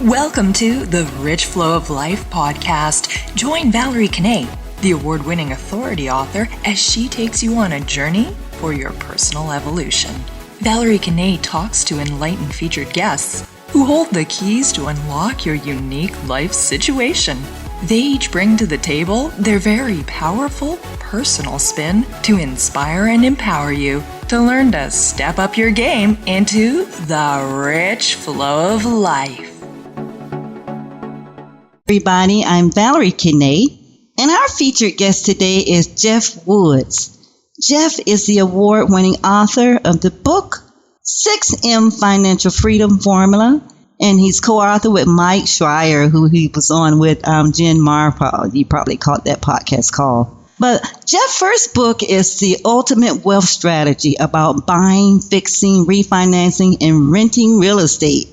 Welcome to the Rich Flow of Life podcast. Join Valerie Kanay, the award-winning authority author, as she takes you on a journey for your personal evolution. Valerie Kanay talks to enlightened featured guests who hold the keys to unlock your unique life situation. They each bring to the table their very powerful personal spin to inspire and empower you to learn to step up your game into the rich flow of life. Everybody, I'm Valerie Kanay, and our featured guest today is Jeff Woods. Jeff is the award-winning author of the book 6M Financial Freedom Formula, and he's co-author with Mike Schreier, who he was on with Jen Marpol. You probably caught that podcast call. But Jeff's first book is The Ultimate Wealth Strategy about buying, fixing, refinancing, and renting real estate.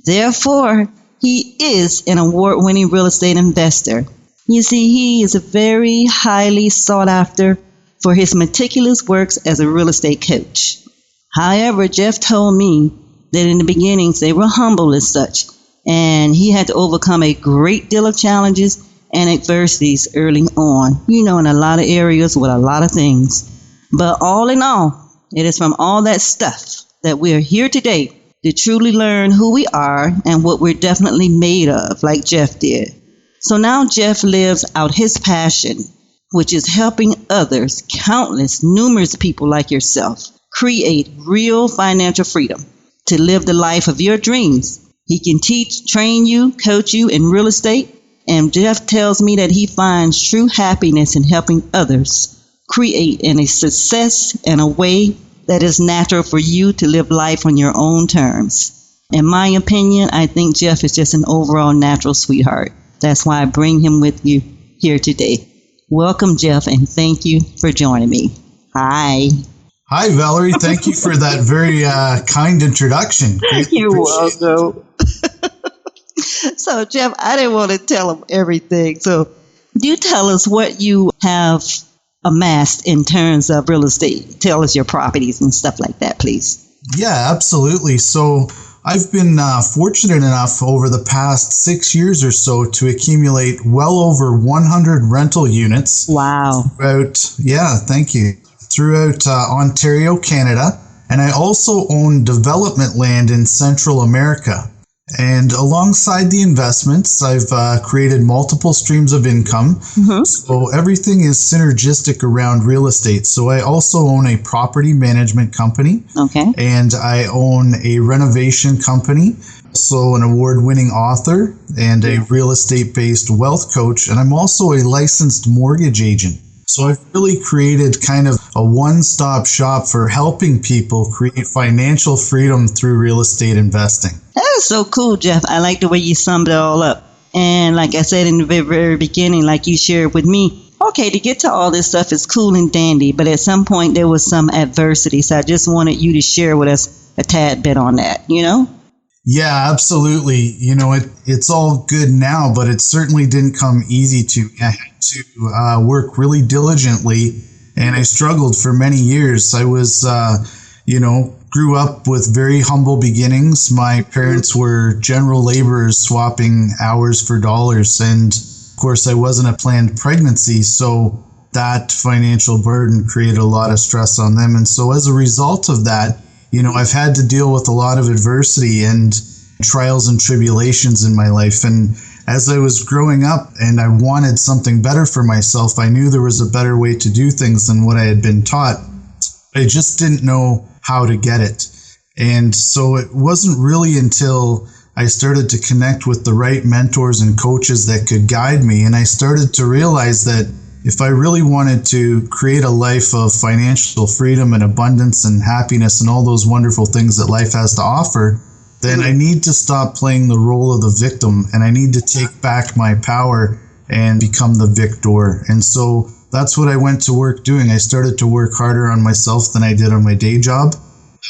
Therefore, he is an award-winning real estate investor. You see, he is very highly sought after for his meticulous works as a real estate coach. However, Jeff told me that in the beginnings they were humble as such, and he had to overcome a great deal of challenges and adversities early on, in a lot of areas with a lot of things. But all in all, it is from all that stuff that we are here today to truly learn who we are and what we're definitely made of, like Jeff did. So now Jeff lives out his passion, which is helping others, numerous people like yourself, create real financial freedom to live the life of your dreams. He can teach, train you, coach you in real estate, and Jeff tells me that he finds true happiness in helping others create a success and a way that is natural for you to live life on your own terms. In my opinion, I think Jeff is just an overall natural sweetheart. That's why I bring him with you here today. Welcome, Jeff, and thank you for joining me. Hi. Hi, Valerie. Thank you for that very kind introduction. You're welcome. So, Jeff, I didn't want to tell him everything. So, do tell us what you have amassed in terms of real estate. Tell us your properties and stuff like that, please. Yeah, absolutely. So I've been fortunate enough over the past 6 years or so to accumulate well over 100 rental units. Wow. Thank you. Throughout Ontario, Canada. And I also own development land in Central America. And alongside the investments, I've created multiple streams of income. Mm-hmm. So everything is synergistic around real estate. So I also own a property management company. Okay. And I own a renovation company. So an award-winning author and a real estate-based wealth coach. And I'm also a licensed mortgage agent. So I've really created kind of a one-stop shop for helping people create financial freedom through real estate investing. That is so cool, Jeff. I like the way you summed it all up. And like I said in the very, very beginning, like you shared with me, okay, to get to all this stuff is cool and dandy, but at some point there was some adversity. So I just wanted you to share with us a tad bit on that, Yeah, absolutely. It's all good now, but it certainly didn't come easy I had to work really diligently, and I struggled for many years. I was, grew up with very humble beginnings. My parents were general laborers swapping hours for dollars, and of course I wasn't a planned pregnancy, so that financial burden created a lot of stress on them. And so as a result of that, I've had to deal with a lot of adversity and trials and tribulations in my life. And as I was growing up and I wanted something better for myself, I knew there was a better way to do things than what I had been taught. I just didn't know how to get it. And so it wasn't really until I started to connect with the right mentors and coaches that could guide me. And I started to realize that if I really wanted to create a life of financial freedom and abundance and happiness and all those wonderful things that life has to offer, then I need to stop playing the role of the victim, and I need to take back my power and become the victor. And so that's what I went to work doing. I started to work harder on myself than I did on my day job.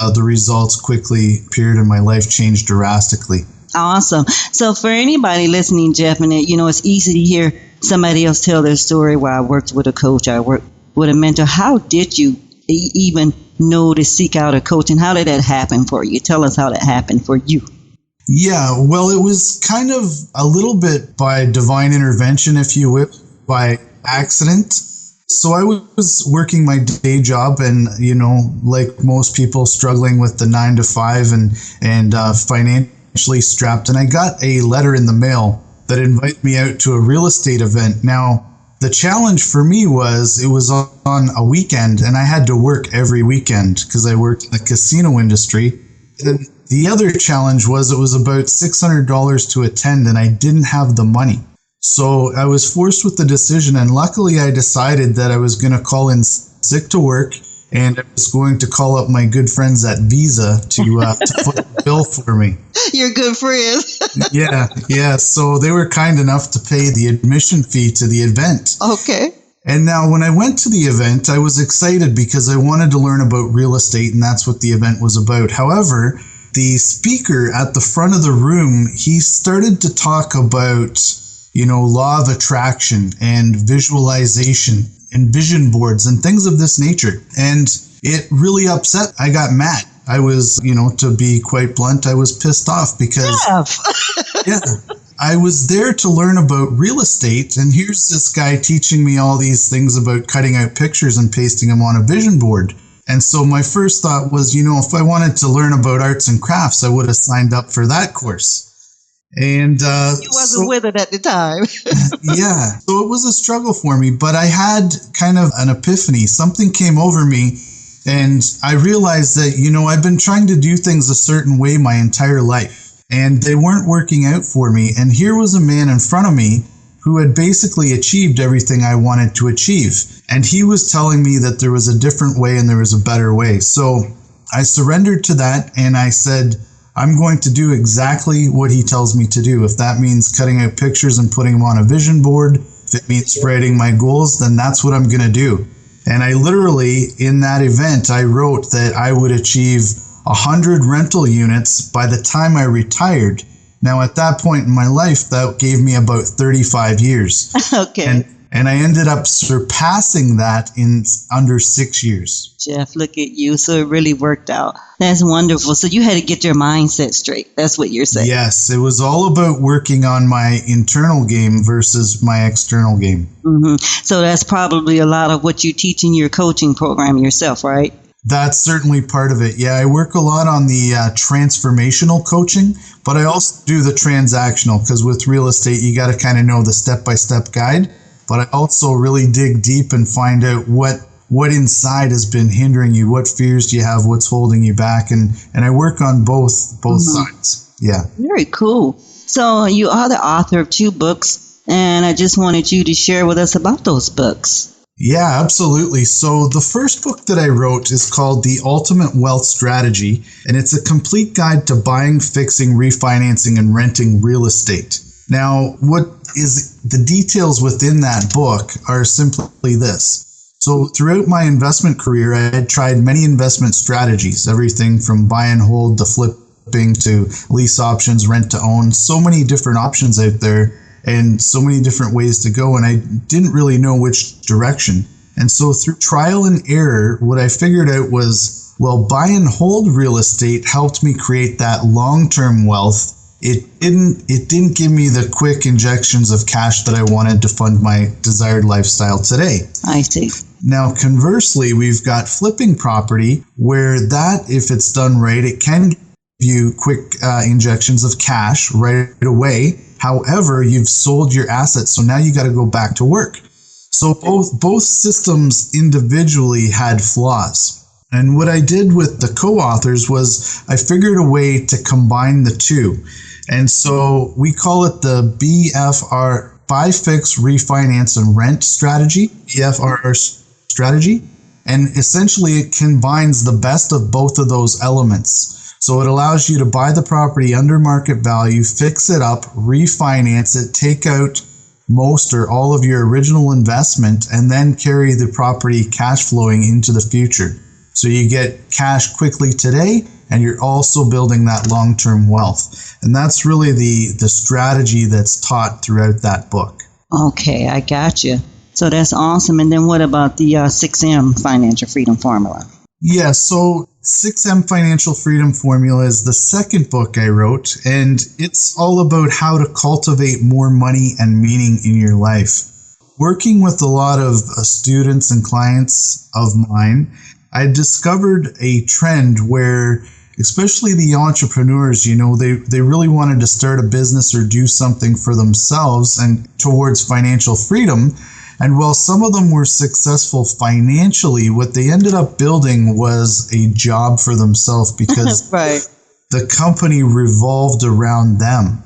The results quickly appeared and my life changed drastically. Awesome. So for anybody listening, Jeff, and it's easy to hear somebody else tell their story where I worked with a coach, I worked with a mentor. How did you even know to seek out a coach, and how did that happen for you? Tell us how that happened for you. Yeah, well, it was kind of a little bit by divine intervention, if you will, by accident. So I was working my day job and, like most people struggling with the 9 to 5 and financially strapped. And I got a letter in the mail that invited me out to a real estate event. Now, the challenge for me was it was on a weekend and I had to work every weekend because I worked in the casino industry. And the other challenge was it was about $600 to attend and I didn't have the money. So I was forced with the decision, and luckily I decided that I was going to call in sick to work and I was going to call up my good friends at Visa to foot the bill for me. Your good friends. Yeah. So they were kind enough to pay the admission fee to the event. Okay. And now when I went to the event, I was excited because I wanted to learn about real estate, and that's what the event was about. However, the speaker at the front of the room, he started to talk about, law of attraction and visualization and vision boards and things of this nature. And it really upset. I got mad. I was, to be quite blunt, I was pissed off because I was there to learn about real estate. And here's this guy teaching me all these things about cutting out pictures and pasting them on a vision board. And so my first thought was, if I wanted to learn about arts and crafts, I would have signed up for that course. And you wasn't with it at the time. Yeah. So it was a struggle for me, but I had kind of an epiphany. Something came over me and I realized that, I've been trying to do things a certain way my entire life and they weren't working out for me. And here was a man in front of me who had basically achieved everything I wanted to achieve. And he was telling me that there was a different way and there was a better way. So I surrendered to that and I said, I'm going to do exactly what he tells me to do. If that means cutting out pictures and putting them on a vision board, if it means writing my goals, then that's what I'm going to do. And I literally, in that event, I wrote that I would achieve 100 rental units by the time I retired. Now, at that point in my life, that gave me about 35 years. Okay. And I ended up surpassing that in under 6 years. Jeff, look at you. So it really worked out. That's wonderful. So you had to get your mindset straight. That's what you're saying. Yes, it was all about working on my internal game versus my external game. Mm-hmm. So that's probably a lot of what you teach in your coaching program yourself, right? That's certainly part of it. Yeah, I work a lot on the transformational coaching, but I also do the transactional because with real estate, you got to kind of know the step-by-step guide. But I also really dig deep and find out what inside has been hindering you, what fears do you have, what's holding you back, and I work on both sides. Yeah. Very cool. So you are the author of 2 books, and I just wanted you to share with us about those books. Yeah, absolutely. So the first book that I wrote is called The Ultimate Wealth Strategy, and it's a complete guide to buying, fixing, refinancing, and renting real estate. Now, what is the details within that book are simply this. So throughout my investment career, I had tried many investment strategies, everything from buy and hold to flipping to lease options, rent to own, so many different options out there and so many different ways to go. And I didn't really know which direction. And so through trial and error, what I figured out was, well, buy and hold real estate helped me create that long-term wealth. It didn't give me the quick injections of cash that I wanted to fund my desired lifestyle today. I see. Now, conversely, we've got flipping property where that, if it's done right, it can give you quick injections of cash right away. However, you've sold your assets, so now you got to go back to work. So both systems individually had flaws. And what I did with the co-authors was I figured a way to combine the two. And so we call it the BFR, Buy, Fix, Refinance, and Rent strategy, BFR strategy. And essentially it combines the best of both of those elements. So it allows you to buy the property under market value, fix it up, refinance it, take out most or all of your original investment, and then carry the property cash flowing into the future. So you get cash quickly today, and you're also building that long-term wealth. And that's really the strategy that's taught throughout that book. Okay, I got you. So that's awesome. And then what about the 6M financial freedom formula? Yeah, so 6M Financial Freedom Formula is the second book I wrote, and it's all about how to cultivate more money and meaning in your life. Working with a lot of students and clients of mine, I discovered a trend where, especially the entrepreneurs, they really wanted to start a business or do something for themselves and towards financial freedom. And while some of them were successful financially, what they ended up building was a job for themselves because Right. the company revolved around them.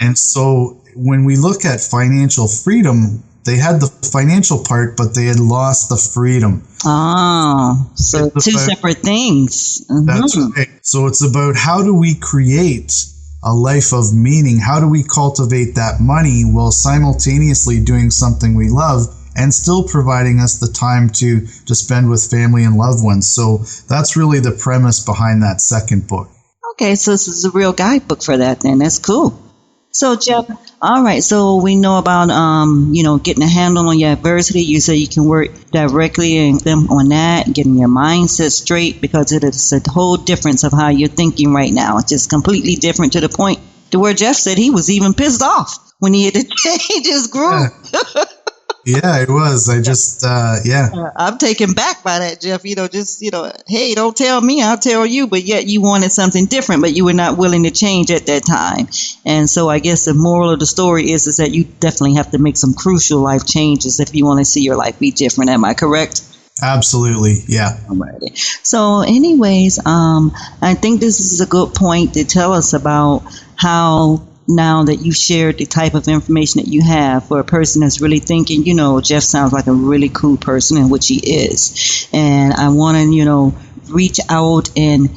And so when we look at financial freedom, they had the financial part, but they had lost the freedom. Oh, so two separate things. That's right. So it's about how do we create a life of meaning? How do we cultivate that money while simultaneously doing something we love and still providing us the time to spend with family and loved ones? So that's really the premise behind that second book. Okay, so this is a real guidebook for that then. That's cool. So, Jeff, all right, so we know about, getting a handle on your adversity. You say you can work directly on that, getting your mindset straight, because it is a whole difference of how you're thinking right now. It's just completely different to the point to where Jeff said he was even pissed off when he had to change his group. Yeah, it was. I just, I'm taken back by that, Jeff. Hey, don't tell me, I'll tell you. But yet you wanted something different, but you were not willing to change at that time. And so I guess the moral of the story is that you definitely have to make some crucial life changes if you want to see your life be different. Am I correct? Absolutely. Yeah. Alrighty. So anyways, I think this is a good point to tell us about how, now that you've shared the type of information that you have, for a person that's really thinking, Jeff sounds like a really cool person, in which he is. And I want to, reach out and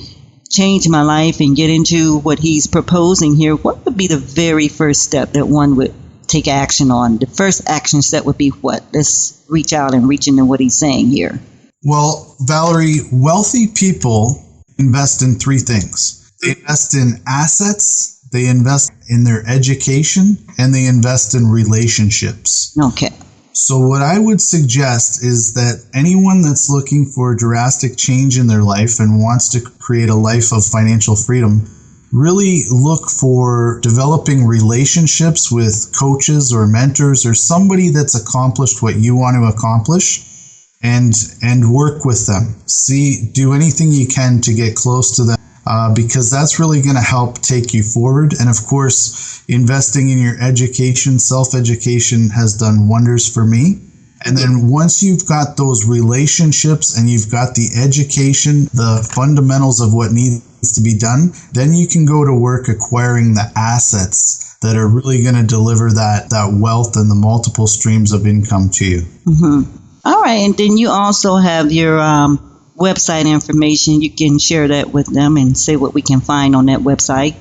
change my life and get into what he's proposing here. What would be the very first step that one would take action on? The first action step would be what? Let's reach out and reach into what he's saying here. Well, Valerie, wealthy people invest in three things. They invest in assets, they invest in their education, and they invest in relationships. Okay. So what I would suggest is that anyone that's looking for a drastic change in their life and wants to create a life of financial freedom, really look for developing relationships with coaches or mentors or somebody that's accomplished what you want to accomplish, and work with them. Do anything you can to get close to them. Because that's really going to help take you forward. And of course, investing in your education, self-education has done wonders for me. And then once you've got those relationships and you've got the education, the fundamentals of what needs to be done, then you can go to work acquiring the assets that are really going to deliver that wealth and the multiple streams of income to you. Mm-hmm. All right. And then you also have your website information. You can share that with them and say what we can find on that website.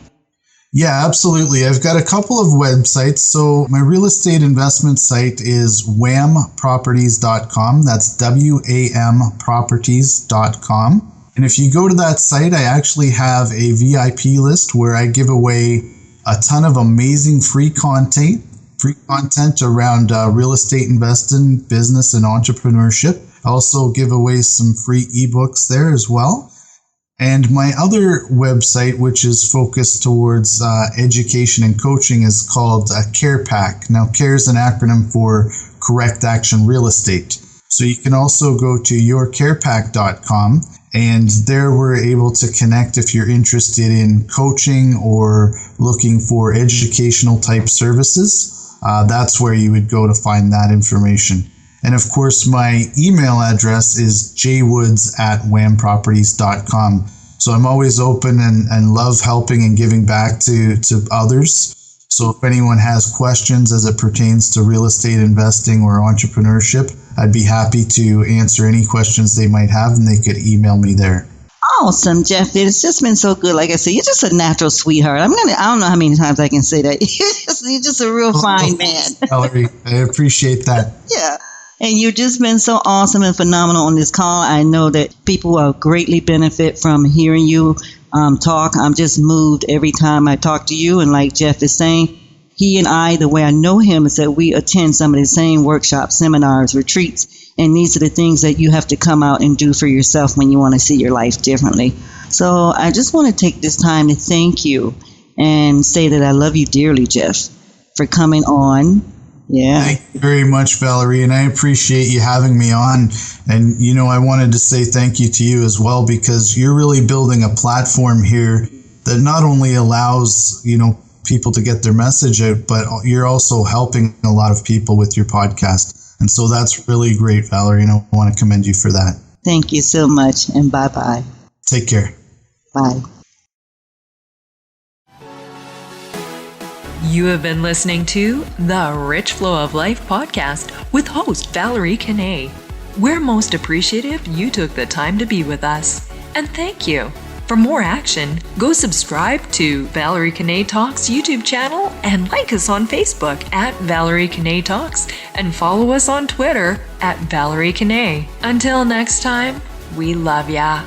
Yeah, absolutely. I've got a couple of websites. So my real estate investment site is whamproperties.com. That's wamproperties.com. And if you go to that site, I actually have a VIP list where I give away a ton of amazing free content around real estate investing, business, and entrepreneurship. I also give away some free ebooks there as well. And my other website, which is focused towards education and coaching, is called CarePack. Now, CARE is an acronym for Correct Action Real Estate. So you can also go to yourcarepack.com, and there we're able to connect if you're interested in coaching or looking for educational type services. That's where you would go to find that information. And of course, my email address is jwoods@whamproperties.com. So I'm always open and love helping and giving back to others. So if anyone has questions as it pertains to real estate investing or entrepreneurship, I'd be happy to answer any questions they might have, and they could email me there. Awesome, Jeff. It's just been so good. Like I said, you're just a natural sweetheart. I don't know how many times I can say that. You're just a real fine man. Valerie, I appreciate that. Yeah. And you've just been so awesome and phenomenal on this call. I know that people will greatly benefit from hearing you talk. I'm just moved every time I talk to you. And like Jeff is saying, he and I, the way I know him is that we attend some of the same workshops, seminars, retreats. And these are the things that you have to come out and do for yourself when you want to see your life differently. So I just want to take this time to thank you and say that I love you dearly, Jeff, for coming on. Yeah. Thank you very much, Valerie, and I appreciate you having me on. And, I wanted to say thank you to you as well, because you're really building a platform here that not only allows, people to get their message out, but you're also helping a lot of people with your podcast. And so that's really great, Valerie, and I want to commend you for that. Thank you so much, and bye-bye. Take care. Bye. You have been listening to the Rich Flow of Life podcast with host Valerie Kanay. We're most appreciative you took the time to be with us, and thank you. For more action, go subscribe to Valerie Kanay Talks YouTube channel and like us on Facebook at Valerie Kanay Talks and follow us on Twitter at Valerie Kanay. Until next time, we love ya.